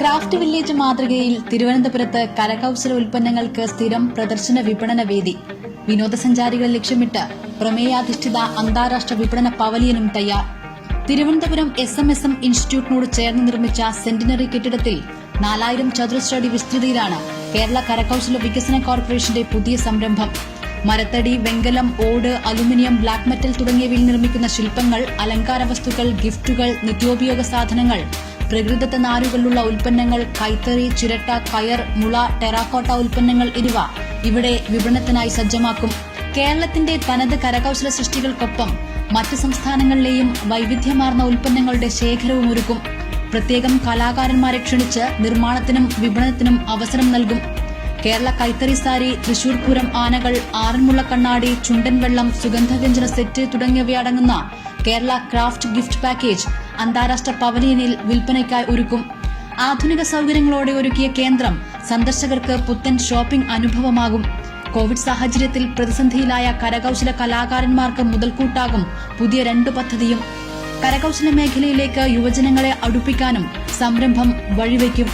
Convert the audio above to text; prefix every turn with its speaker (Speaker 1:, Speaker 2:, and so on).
Speaker 1: Craft village മാതൃകയിൽ തിരുവനന്തപുരത്ത് കരകൌശല ഉൽപ്പന്നങ്ങൾക്ക് സ്ഥിരം പ്രദർശന വിപണന വേദി. വിനോദസഞ്ചാരികളെ ലക്ഷ്യമിട്ട് പ്രമേയാധിഷ്ഠിത അന്താരാഷ്ട്ര വിപണന പവലിയനും തയ്യാർ. തിരുവനന്തപുരം SMSM ഇൻസ്റ്റിറ്റ്യൂട്ടിനോട് ചേർന്ന് നിർമ്മിച്ച സെന്റിനറി കെട്ടിടത്തിൽ 4000 ചതുരശ്ര അടി വിസ്തൃതിയിലാണ് കേരള കരകൌശല വികസന കോർപ്പറേഷന്റെ പുതിയ സംരംഭം. മരത്തടി, വെങ്കലം, ഓട്, അലുമിനിയം, ബ്ലാക്ക് മെറ്റൽ തുടങ്ങിയവയിൽ നിർമ്മിക്കുന്ന ശില്പങ്ങൾ, അലങ്കാര വസ്തുക്കൾ, ഗിഫ്റ്റുകൾ, നിത്യോപയോഗ സാധനങ്ങൾ, പ്രകൃതിദത്ത നാരുകളുള്ള ഉൽപ്പന്നങ്ങൾ, കൈത്തറി, ചിരട്ട, കയർ, മുള, ടെറാക്കോട്ട ഉൽപ്പന്നങ്ങൾ എന്നിവ ഇവിടെ വിപണനത്തിനായി സജ്ജമാക്കും. കേരളത്തിന്റെ തനത് കരകൌശല സൃഷ്ടികൾക്കൊപ്പം മറ്റ് സംസ്ഥാനങ്ങളിലെയും വൈവിധ്യമാർന്ന ഉൽപ്പന്നങ്ങളുടെ ശേഖരവും ഒരുക്കും. പ്രത്യേകം കലാകാരന്മാരെ ക്ഷണിച്ച് നിർമ്മാണത്തിനും വിപണനത്തിനും അവസരം നൽകും. കേരള കൈത്തറി സാരി, തൃശൂർ പൂരം ആനകൾ, ആറന്മുള കണ്ണാടി, ചുണ്ടൻ വെള്ളം, സുഗന്ധവ്യഞ്ജന സെറ്റ് തുടങ്ങിയവയടങ്ങുന്ന കേരള ക്രാഫ്റ്റ് ഗിഫ്റ്റ് പാക്കേജ് അന്താരാഷ്ട്ര പവലിയനിൽ വിൽപ്പനയ്ക്കായി ഒരുക്കും. ആധുനിക സൌകര്യങ്ങളോടെ ഒരുക്കിയ കേന്ദ്രം സന്ദർശകർക്ക് പുത്തൻ ഷോപ്പിംഗ് അനുഭവമാകും. കോവിഡ് സാഹചര്യത്തിൽ പ്രതിസന്ധിയിലായ കരകൌശല കലാകാരന്മാർക്ക് മുതൽക്കൂട്ടാകും പുതിയ 2 പദ്ധതിയും. കരകൌശല മേഖലയിലേക്ക് യുവജനങ്ങളെ അടുപ്പിക്കാനും സംരംഭം വഴിവെക്കും.